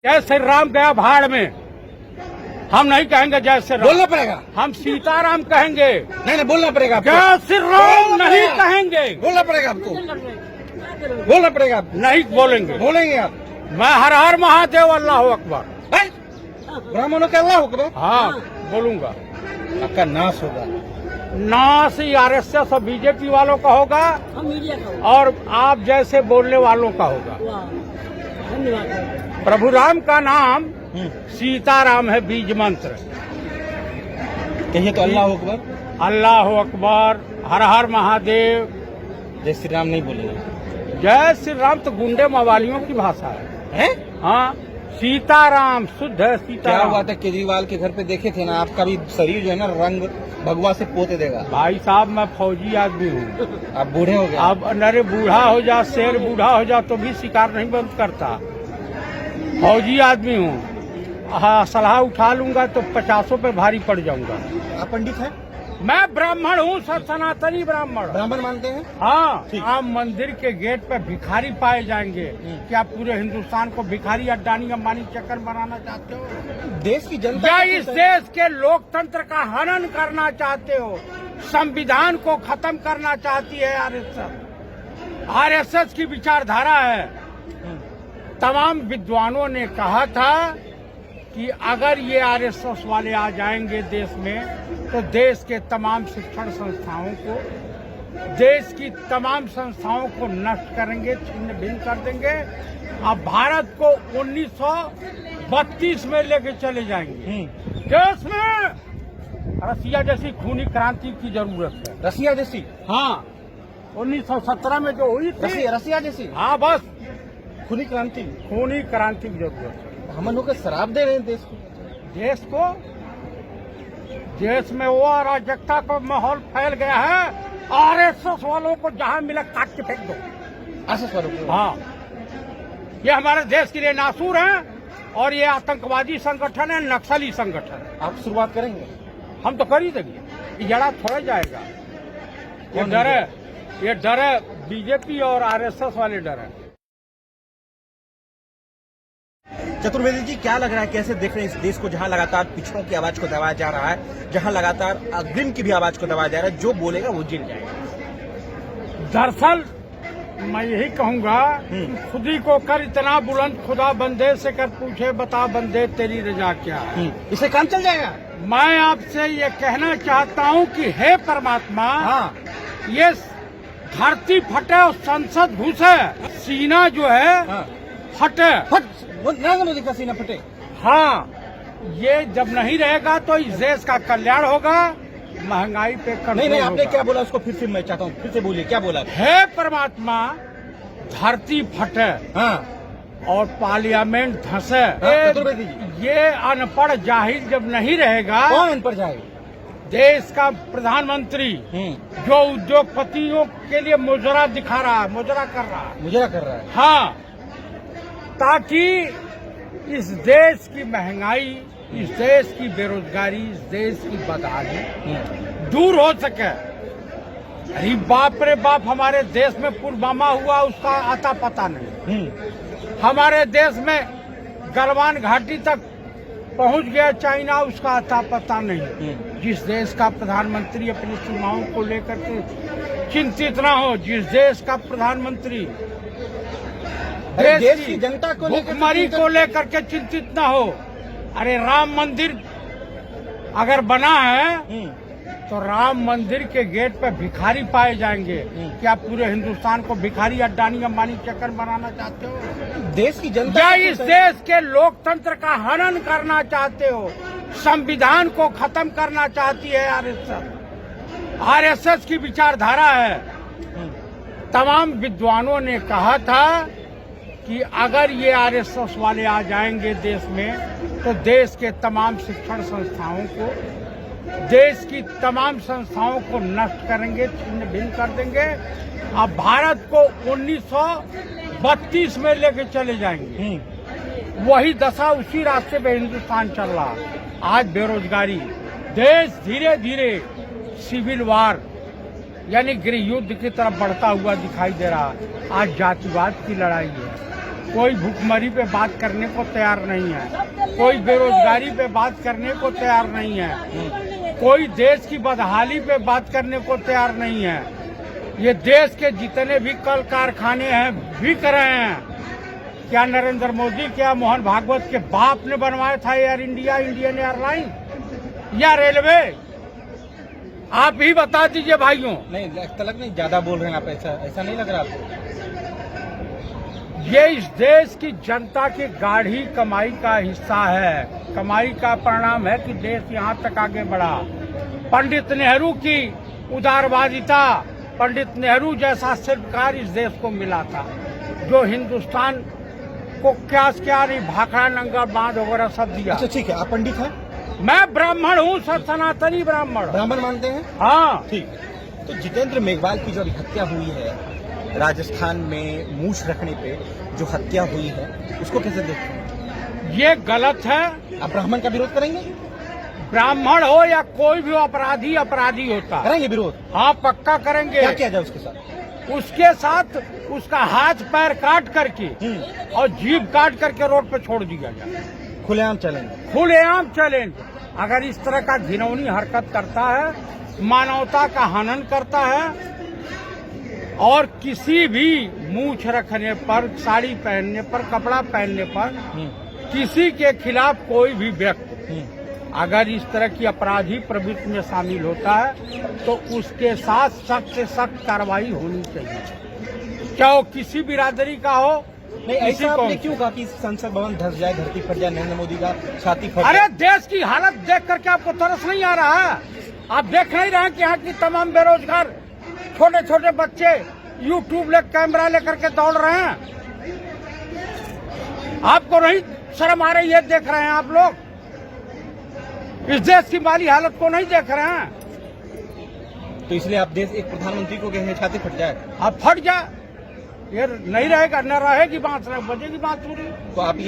जय श्री राम गया भाड़ में, हम नहीं कहेंगे जय श्री राम, बोलना पड़ेगा। हम सीताराम कहेंगे। नहीं बोलना पड़ेगा आपको। जय श्री राम नहीं कहेंगे, बोलना पड़ेगा आपको, बोलना पड़ेगा आपको। नहीं बोलेंगे। बोलेंगे आप। मैं हर हर महादेव अल्लाह अकबर, ब्राह्मणों के अल्लाह अकबर। हाँ बोलूंगा। आपका नाश होगा। नाश ही आरएसएस और बीजेपी वालों का होगा और आप जैसे बोलने वालों का होगा। प्रभु राम का नाम सीताराम है, बीज मंत्र। कहिए तो अल्लाह अकबर, अल्लाह अकबर, हर हर महादेव। जय श्री राम नहीं बोलेंगे। जय श्री राम तो गुंडे मवालियों की भाषा है? हाँ, सीताराम शुद्ध है। क्या सीताराम हुआ था केजरीवाल के घर पे देखे थे ना, आपका भी शरीर जो है ना रंग भगवा से पोते देगा। भाई साहब मैं फौजी आदमी हूँ। आप बूढ़े हो गए। अब अरे बूढ़ा हो जा, शेर बूढ़ा हो जा तो भी शिकार नहीं बंद करता। फौजी आदमी हूँ। हाँ, सलाह उठा लूंगा तो 50 पे भारी पड़ जाऊंगा। आप पंडित हैं? मैं ब्राह्मण हूँ, सनातनी ब्राह्मण। ब्राह्मण मानते हैं? हाँ, ठीक। आप मंदिर के गेट पे भिखारी पाए जाएंगे। क्या पूरे हिंदुस्तान को भिखारी अड्डानी अंबानी चक्कर बनाना चाहते हो? देश की जनता या इस देश के लोकतंत्र का हनन करना चाहते हो? संविधान को खत्म करना चाहती है आरएसएस। आरएसएस की विचारधारा है। तमाम विद्वानों ने कहा था कि अगर ये आरएसएस वाले आ जाएंगे देश में तो देश के तमाम शिक्षण संस्थाओं को, देश की तमाम संस्थाओं को नष्ट करेंगे, छिन्न भिन्न कर देंगे। अब भारत को 1932 में लेके चले जाएंगे। देश में रसिया जैसी खूनी क्रांति की जरूरत है। रसिया जैसी? हाँ, 1917 में जो हुई थी रसिया जैसी। हाँ, बस खूनी क्रांति। खूनी क्रांति की जरूरत है। हम लोग शराब दे रहे हैं देश को। देश में वो अराजकता का माहौल फैल गया है। आरएसएस वालों को जहां मिला काट के फेंक दो। आरएसएस वालों को? हाँ, ये हमारे देश के लिए नासूर है और ये आतंकवादी संगठन है, नक्सली संगठन है। आप शुरुआत करेंगे? हम तो कर ही देंगे। ये जड़ा थोड़ा जाएगा। ये डर है बीजेपी और आरएसएस वाले डर है। चतुर्वेदी जी, क्या लग रहा है, कैसे देख रहे हैं इस देश को जहां लगातार पिछड़ों की आवाज को दबाया जा रहा है, जहां लगातार अग्रिम की भी आवाज को दबाया जा रहा है, जो बोलेगा वो जेल जाएगा? दरअसल मैं यही कहूंगा कि खुद ही को कर इतना बुलंद, खुदा बंदे से कर पूछे बता बंदे तेरी रजा क्या। इससे काम चल जाएगा। मैं आपसे ये कहना चाहता हूं कि हे परमात्मा, ये धरती फटे और संसद घुसे, सीना जो है फटे। नरेंद्र मोदी का सीना फटे। हाँ, ये जब नहीं रहेगा तो इस देश का कल्याण होगा, महंगाई पे कंट्रोल नहीं, आपने होगा। क्या बोला उसको फिर से मैं चाहता हूँ, फिर से बोलिए क्या बोला। हे परमात्मा, धरती फटे और पार्लियामेंट धंसे। ये अनपढ़ जाहिल जब नहीं रहेगा। कौन अनपढ़ जाहिल? देश का प्रधानमंत्री जो उद्योगपतियों के लिए मुजरा दिखा रहा है, मुजरा कर रहा है। हाँ, ताकि इस देश की महंगाई, इस देश की बेरोजगारी, इस देश की बदहाली दूर हो सके। अरे बाप रे बाप, हमारे देश में पुलवामा हुआ उसका आता पता नहीं। हमारे देश में गलवान घाटी तक पहुंच गया चाइना, उसका आता पता नहीं। जिस देश का प्रधानमंत्री अपनी सीमाओं को लेकर के चिंतित न हो, जिस देश का प्रधानमंत्री देश की जनता को भुखमरी को लेकर के चिंतित न हो। अरे राम मंदिर अगर बना है तो राम मंदिर के गेट पे भिखारी पाए जाएंगे। क्या पूरे हिंदुस्तान को भिखारी अड्डानी अंबानी चक्कर बनाना चाहते हो? देश की जनता या इस देश के लोकतंत्र का हनन करना चाहते हो? संविधान को खत्म करना चाहती है आरएसएस। आरएसएस की विचारधारा है। तमाम विद्वानों ने कहा था कि अगर ये आरएसएस वाले आ जाएंगे देश में तो देश के तमाम शिक्षण संस्थाओं को, देश की तमाम संस्थाओं को नष्ट करेंगे, छिन्न भिन्न कर देंगे। अब भारत को 1932 में लेके चले जाएंगे। वही दशा, उसी रास्ते पे हिंदुस्तान चल रहा। आज बेरोजगारी, देश धीरे धीरे सिविल वार यानी गृह युद्ध की तरफ बढ़ता हुआ दिखाई दे रहा। आज जातिवाद की लड़ाई है। कोई भूखमरी पे बात करने को तैयार नहीं है, कोई बेरोजगारी पे बात करने को तैयार नहीं है, कोई देश की बदहाली पे बात करने को तैयार नहीं है। ये देश के जितने भी कल कारखाने हैं बिक रहे हैं। क्या नरेंद्र मोदी, क्या मोहन भागवत के बाप ने बनवाया था एयर इंडिया, इंडियन एयरलाइन या रेलवे? आप ही बता दीजिए भाइयों। नहीं तलक नहीं, ज्यादा बोल रहे हैं आप, ऐसा नहीं लग रहा आपको? ये इस देश की जनता की गाढ़ी कमाई का हिस्सा है, कमाई का परिणाम है कि देश यहाँ तक आगे बढ़ा। पंडित नेहरू की उदारवादिता, पंडित नेहरू जैसा शिल्पकार इस देश को मिला था, जो हिंदुस्तान को क्या नहीं भाखड़ा नंगा बांध वगैरह सब दिया। अच्छा ठीक है, आप पंडित हैं? मैं ब्राह्मण हूँ, सनातनी ब्राह्मण मानते हैं? हाँ ठीक है। तो जितेंद्र मेघवाल की जो हत्या हुई है राजस्थान में, मूछ रखने पे जो हत्या हुई है, उसको कैसे देखते हैं? ये गलत है। आप ब्राह्मण का विरोध करेंगे? ब्राह्मण हो या कोई भी अपराधी होता है। करेंगे विरोध? हाँ पक्का करेंगे। क्या किया जाए उसके साथ? उसके साथ उसका हाथ पैर काट करके और जीभ काट करके रोड पे छोड़ दिया जाए। खुलेआम चैलेंज? खुलेआम चैलेंज। अगर इस तरह का घिनौनी हरकत करता है, मानवता का हनन करता है, और किसी भी मूछ रखने पर, साड़ी पहनने पर, कपड़ा पहनने पर किसी के खिलाफ कोई भी व्यक्ति अगर इस तरह की अपराधी प्रवृत्ति में शामिल होता है तो उसके साथ सख्त से सख्त कार्रवाई होनी चाहिए, क्या वो किसी बिरादरी का हो। नहीं, ऐसा आपने क्यों कहा कि संसद भवन धस जाए, धरती फट जाए, नरेंद्र मोदी का छाती फट? अरे देश की हालत देख करके आपको तरस नहीं आ रहा है? आप देख नहीं रहे कि यहाँ की तमाम बेरोजगार छोटे छोटे बच्चे यूट्यूब ले कैमरा लेकर के दौड़ रहे हैं? आपको नहीं शर्म आ रही है? देख रहे हैं आप लोग? इस देश की माली हालत को नहीं देख रहे हैं? तो इसलिए आप देश एक प्रधानमंत्री को कहेंगे छाती फट जाए? अब फट जाए, ये नहीं रहेगा, न रहेगी बांस, बजेगी बांसुरी। तो आप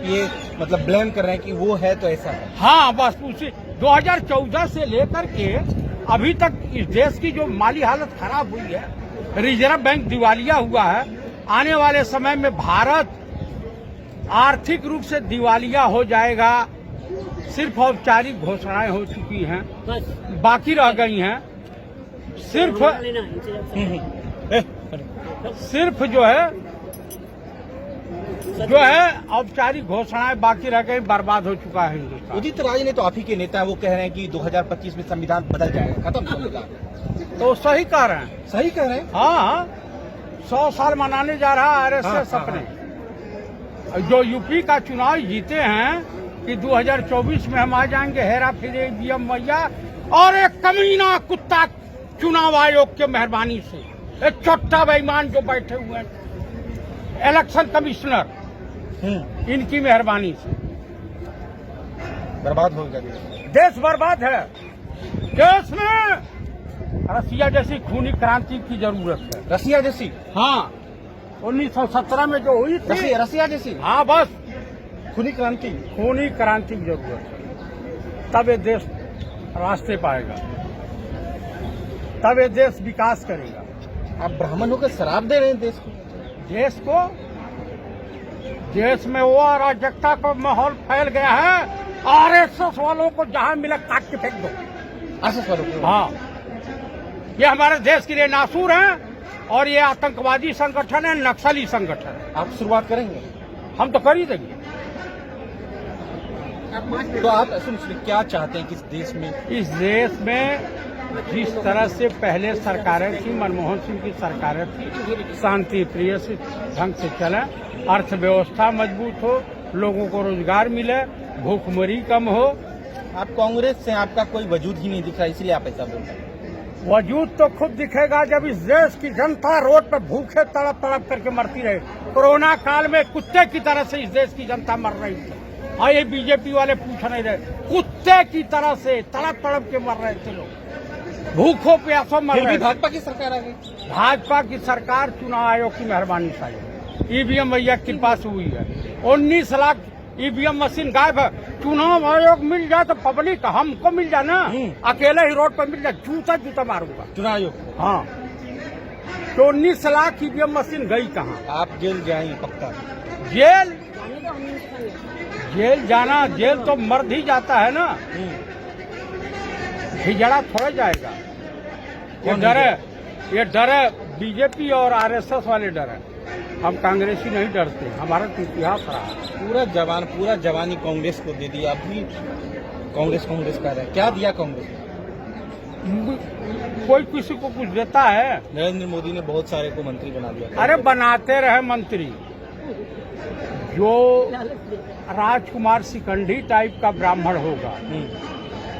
ये मतलब ब्लेम कर रहे हैं कि वो है तो ऐसा है? हाँ बस उसी 2014 से लेकर के अभी तक इस देश की जो माली हालत खराब हुई है, रिजर्व बैंक दिवालिया हुआ है। आने वाले समय में भारत आर्थिक रूप से दिवालिया हो जाएगा। सिर्फ औपचारिक घोषणाएं हो चुकी हैं, बाकी रह गई हैं। सिर्फ जो है औपचारिक घोषणाएं बाकी रह गई, बर्बाद हो चुका है हिंदुस्तान। उदित राज ने तो आप ही के नेता है, वो कह रहे हैं कि 2025 में संविधान बदल जाएगा, खत्म संविधान। तो सही कह रहे हैं? सही कह रहे हैं? हाँ, 100 साल मनाने जा रहा है आरएसएस अपने। जो यूपी का चुनाव जीते हैं कि 2024 में हम आ जाएंगे, हेरा फेरी ईवीएम मैया और एक कमीना कुत्ता चुनाव आयोग के मेहरबानी से, एक छोटा बेईमान जो बैठे हुए हैं इलेक्शन कमिश्नर, इनकी मेहरबानी से बर्बाद हो गया देश। बर्बाद है। देश में रसिया जैसी खूनी क्रांति की जरूरत है। रसिया जैसी? हाँ, 1917 में जो हुई थी रसिया जैसी। हाँ बस खूनी क्रांति की जरूरत है। तब ये देश रास्ते पाएगा, तब ये देश विकास करेगा। आप ब्राह्मण होकर शराब दे रहे हैं देश को? देश में वो अराजकता का माहौल फैल गया है। आरएसएस वालों को जहां मिला काट के फेंक दो। आरएसएस वालों को? हाँ, ये हमारे देश के लिए नासूर हैं और ये आतंकवादी संगठन है, नक्सली संगठन है। आप शुरुआत करेंगे? हम तो कर ही देंगे। तो आप सुनिए, क्या चाहते हैं कि इस देश में जिस तरह से पहले सरकारें थी, मनमोहन सिंह की सरकारें थी, शांति प्रिय से ढंग से चले, अर्थव्यवस्था मजबूत हो, लोगों को रोजगार मिले, भूखमरी कम हो। आप कांग्रेस से आपका कोई वजूद ही नहीं दिख रहा, इसलिए आप ऐसा बोल रहे हैं? वजूद तो खुद दिखेगा जब इस देश की जनता रोड पर भूखे तड़प तड़प करके मरती रहे। कोरोना काल में कुत्ते की तरह से इस देश की जनता मर रही थी। हाँ, ये बीजेपी वाले पूछ नहीं रहे, कुत्ते की तरह से तड़प तड़प के मर रहे थे लोग, भूखों प्यासों मर रहे थे। भाजपा की सरकार आ गई। भाजपा की सरकार चुनाव आयोग की मेहरबानी से आई, ईवीएम भैया की पास हुई है। 19 लाख ईवीएम मशीन गायब है। चुनाव आयोग मिल जाए तो पब्लिक हमको मिल जाए ना, अकेले ही रोड पर मिल जाए, जूता मारूंगा। चुनाव आयोग? हाँ, तो 19 लाख ईवीएम मशीन गई कहाँ? आप जेल जाएंगे पक्का? जेल जाना, जेल तो मर्द ही जाता है ना, हिजड़ा थोड़ा जाएगा। ये डर है बीजेपी और आरएसएस वाले डर है। हम कांग्रेसी नहीं डरते, हमारा तो इतिहास रहा है। पूरा जवानी कांग्रेस को दे दिया, अभी कांग्रेस कर रहा है। क्या दिया कांग्रेस? कोई किसी को कुछ देता है? नरेंद्र मोदी ने बहुत सारे को मंत्री बना दिया। अरे बनाते रहे मंत्री। जो राजकुमार शिखंडी टाइप का ब्राह्मण होगा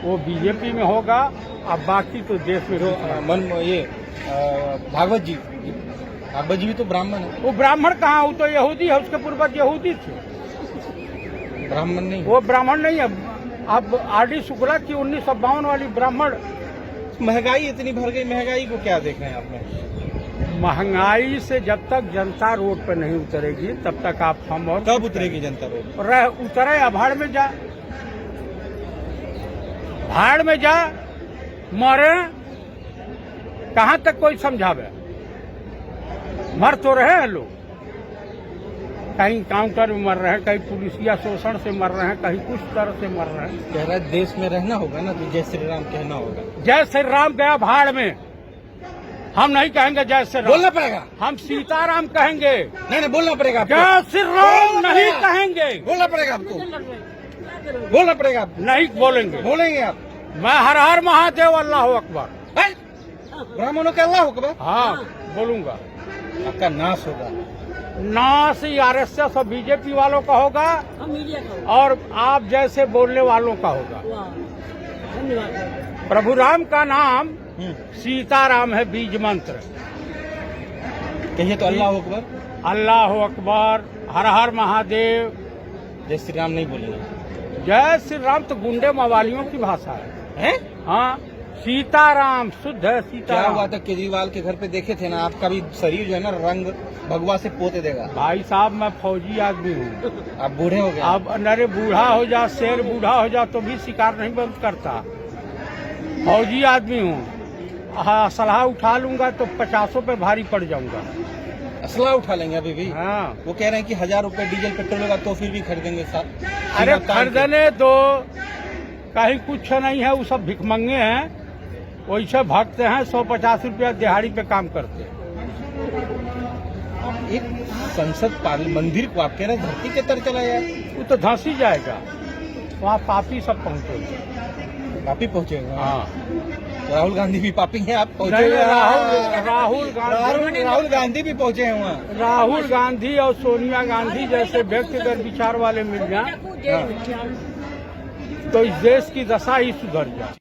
वो बीजेपी में होगा, अब बाकी तो देश में। भागवत जी भी तो ब्राह्मण है। वो ब्राह्मण कहाँ? वो तो यहूदी है, उसके पूर्वज यहूदी थे। ब्राह्मण नहीं, वो ब्राह्मण नहीं है। अब आर.डी. शुक्ला की 1952 वाली ब्राह्मण। महंगाई इतनी भर गई, महंगाई को क्या देख रहे हैं आपने? महंगाई से जब तक जनता रोड पे नहीं उतरेगी तब तक आप हम और कब उतरेगी जनता रोड? उतरे या भाड़ में जा, भाड़ में जा, मरे, कहाँ तक कोई समझावे? मर तो रहे हैं लोग, कहीं काउंटर में मर रहे हैं, कहीं पुलिसिया शोषण से मर रहे हैं, कहीं कुछ तरह से मर रहे हैं। कह रहा है देश में रहना होगा ना तो जय श्री राम कहना होगा। जय श्री राम गया भाड़ में, हम नहीं कहेंगे जय श्री राम। बोलना पड़ेगा। हम सीताराम कहेंगे। नहीं बोलना पड़ेगा। जय श्री राम नहीं कहेंगे। बोलना पड़ेगा आपको, बोलना पड़ेगा आपको। नहीं बोलेंगे। बोलेंगे आप? मैं हर हर महादेव अल्लाह अकबर। ब्राह्मणों के अल्लाह अकबर? हाँ बोलूंगा। आपका नाश होगा। नाश ही आरएसएस और बीजेपी वालों का होगा और आप जैसे बोलने वालों का होगा। प्रभु राम का नाम सीताराम है, बीज मंत्र। कहिए तो अल्लाह अकबर। अल्लाह अकबर, हर हर महादेव। जय श्री राम नहीं बोलेंगे। जय श्री राम तो गुंडे मवालियों की भाषा है? हाँ, सीताराम शुद्ध है। सीताराम। क्या हुआ था केजरीवाल के घर पे देखे थे ना, आपका भी शरीर जो है ना रंग भगवा से पोते देगा। भाई साहब मैं फौजी आदमी हूँ। आप बूढ़े हो गए। अब अरे बूढ़ा हो जा, शेर बूढ़ा हो जा तो भी शिकार नहीं बंद करता। फौजी आदमी हूँ। हाँ, असलहा उठा लूंगा तो 50 पे भारी पड़ जाऊंगा। असला उठा लेंगे अभी भी? हाँ। वो कह रहे हैं कि 1000 रुपए डीजल पेट्रोल होगा तो फिर भी खरीदेंगे साथ। अरे खरीदने तो कहीं कुछ नहीं है, वो सब भिखमंगे हैं, वैसे भगते हैं। 150 रुपया दिहाड़ी पे काम करते हैं। एक संसद मंदिर को आप कह रहे हैं धरती के तर चला जाए? वो तो धंस ही जाएगा, वहाँ पापी सब पहुँचे। पापी पहुँचेगा? हाँ। राहुल गांधी भी पापी हैं, आप पहुँचे? राहुल गांधी भी पहुँचे हैं वहाँ। राहुल गांधी और सोनिया गांधी जैसे व्यक्तिगत विचार वाले मिल जाए तो इस देश की दशा ही सुधर जाए।